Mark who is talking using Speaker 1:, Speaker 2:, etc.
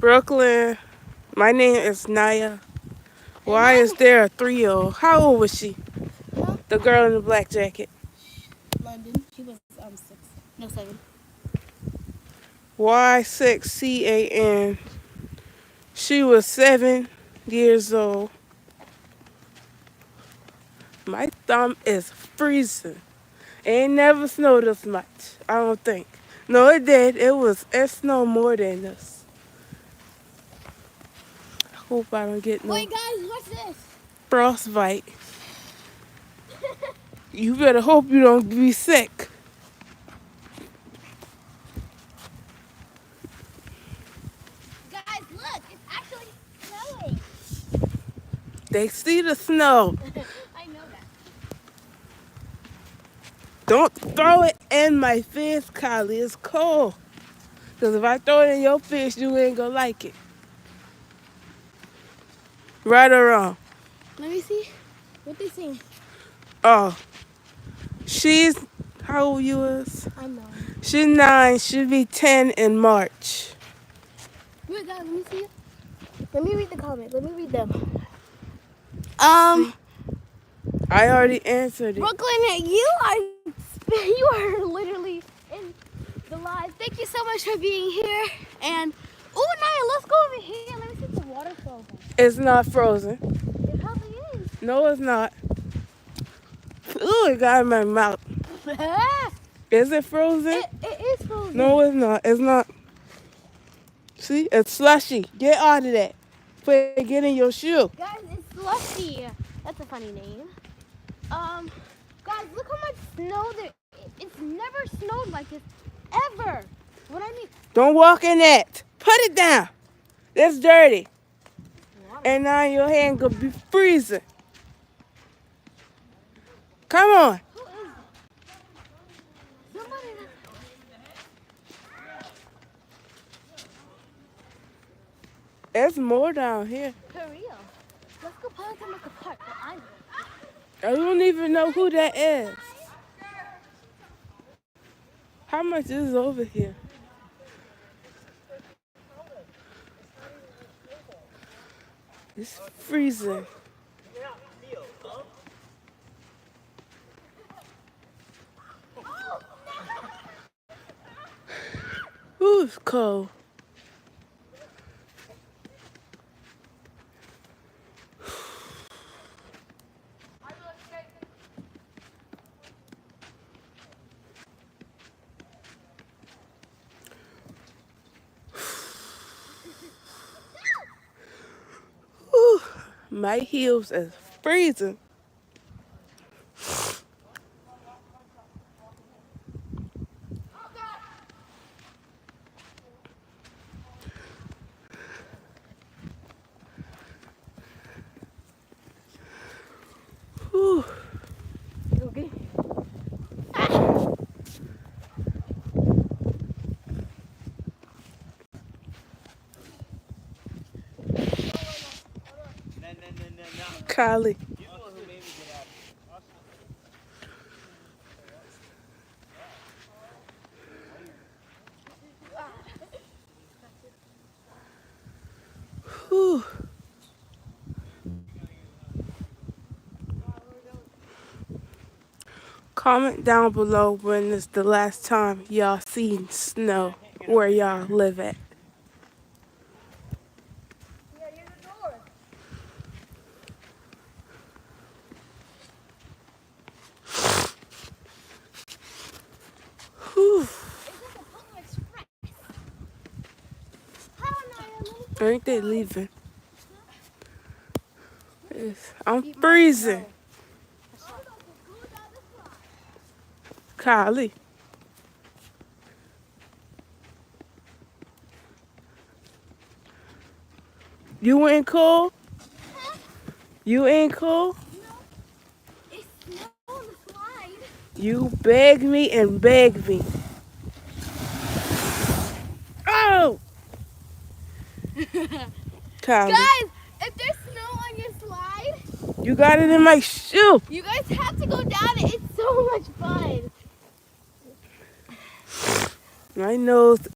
Speaker 1: Brooklyn, my name is Naya. Why is there a 3-year-old? How old was she?
Speaker 2: Huh?
Speaker 1: The girl in the black jacket.
Speaker 2: London. She was 6. No, 7.
Speaker 1: Y6CAN. She was 7 years old. My thumb is freezing. It ain't never snowed this much, I don't think. No, it did. It snowed more than this. I hope I don't get no
Speaker 2: Wait, guys, what's this?
Speaker 1: frostbite. You better hope you don't be sick.
Speaker 2: Guys, look, it's actually snowing.
Speaker 1: They see the snow.
Speaker 2: I know that.
Speaker 1: Don't throw it in my face, Kylie. It's cold. Because if I throw it in your face, you ain't gonna like it. Right or wrong?
Speaker 2: Let me see. What they saying?
Speaker 1: Oh, she's, how old you is?
Speaker 2: I'm 9.
Speaker 1: She's 9. She'll be 10 in March.
Speaker 2: Wait, guys, let me see. Let me read the comments. Let me read them.
Speaker 1: I already answered it.
Speaker 2: Brooklyn, you are literally in the live. Thank you so much for being here. And Naya, let's go over here. Let me see if the water frozen.
Speaker 1: It's not frozen.
Speaker 2: It probably is.
Speaker 1: No, it's not. Ooh, it got in my mouth. Is it frozen?
Speaker 2: It is frozen.
Speaker 1: No, it's not. It's not. See, it's slushy. Get out of that. Get in your shoe.
Speaker 2: Guys, it's slushy. That's a funny name. Guys, look how much snow there. It's never snowed like this ever. What I mean.
Speaker 1: Don't walk in that. Put it down. That's dirty. And now your hand gonna be freezing. Come on.
Speaker 2: Who is it? Somebody.
Speaker 1: There's more down here.
Speaker 2: For real. Let's go play with them at the park.
Speaker 1: I don't even know who that is. How much is over here? It's freezing. Ooh, it's cold. Ooh, my heels is freezing. Ooh.
Speaker 2: Okay.
Speaker 1: Kylie. Whew. Comment down below when is the last time y'all seen snow where y'all live at. Whew. Ain't they leaving? I'm freezing. Kylie. You ain't cool? You ain't cool?
Speaker 2: It's snow on the slide.
Speaker 1: You beg me and beg me. Oh! Kylie.
Speaker 2: Guys, if there's snow on your slide,
Speaker 1: You got it in my shoe.
Speaker 2: you guys have to go down it. It's so much fun.
Speaker 1: My nose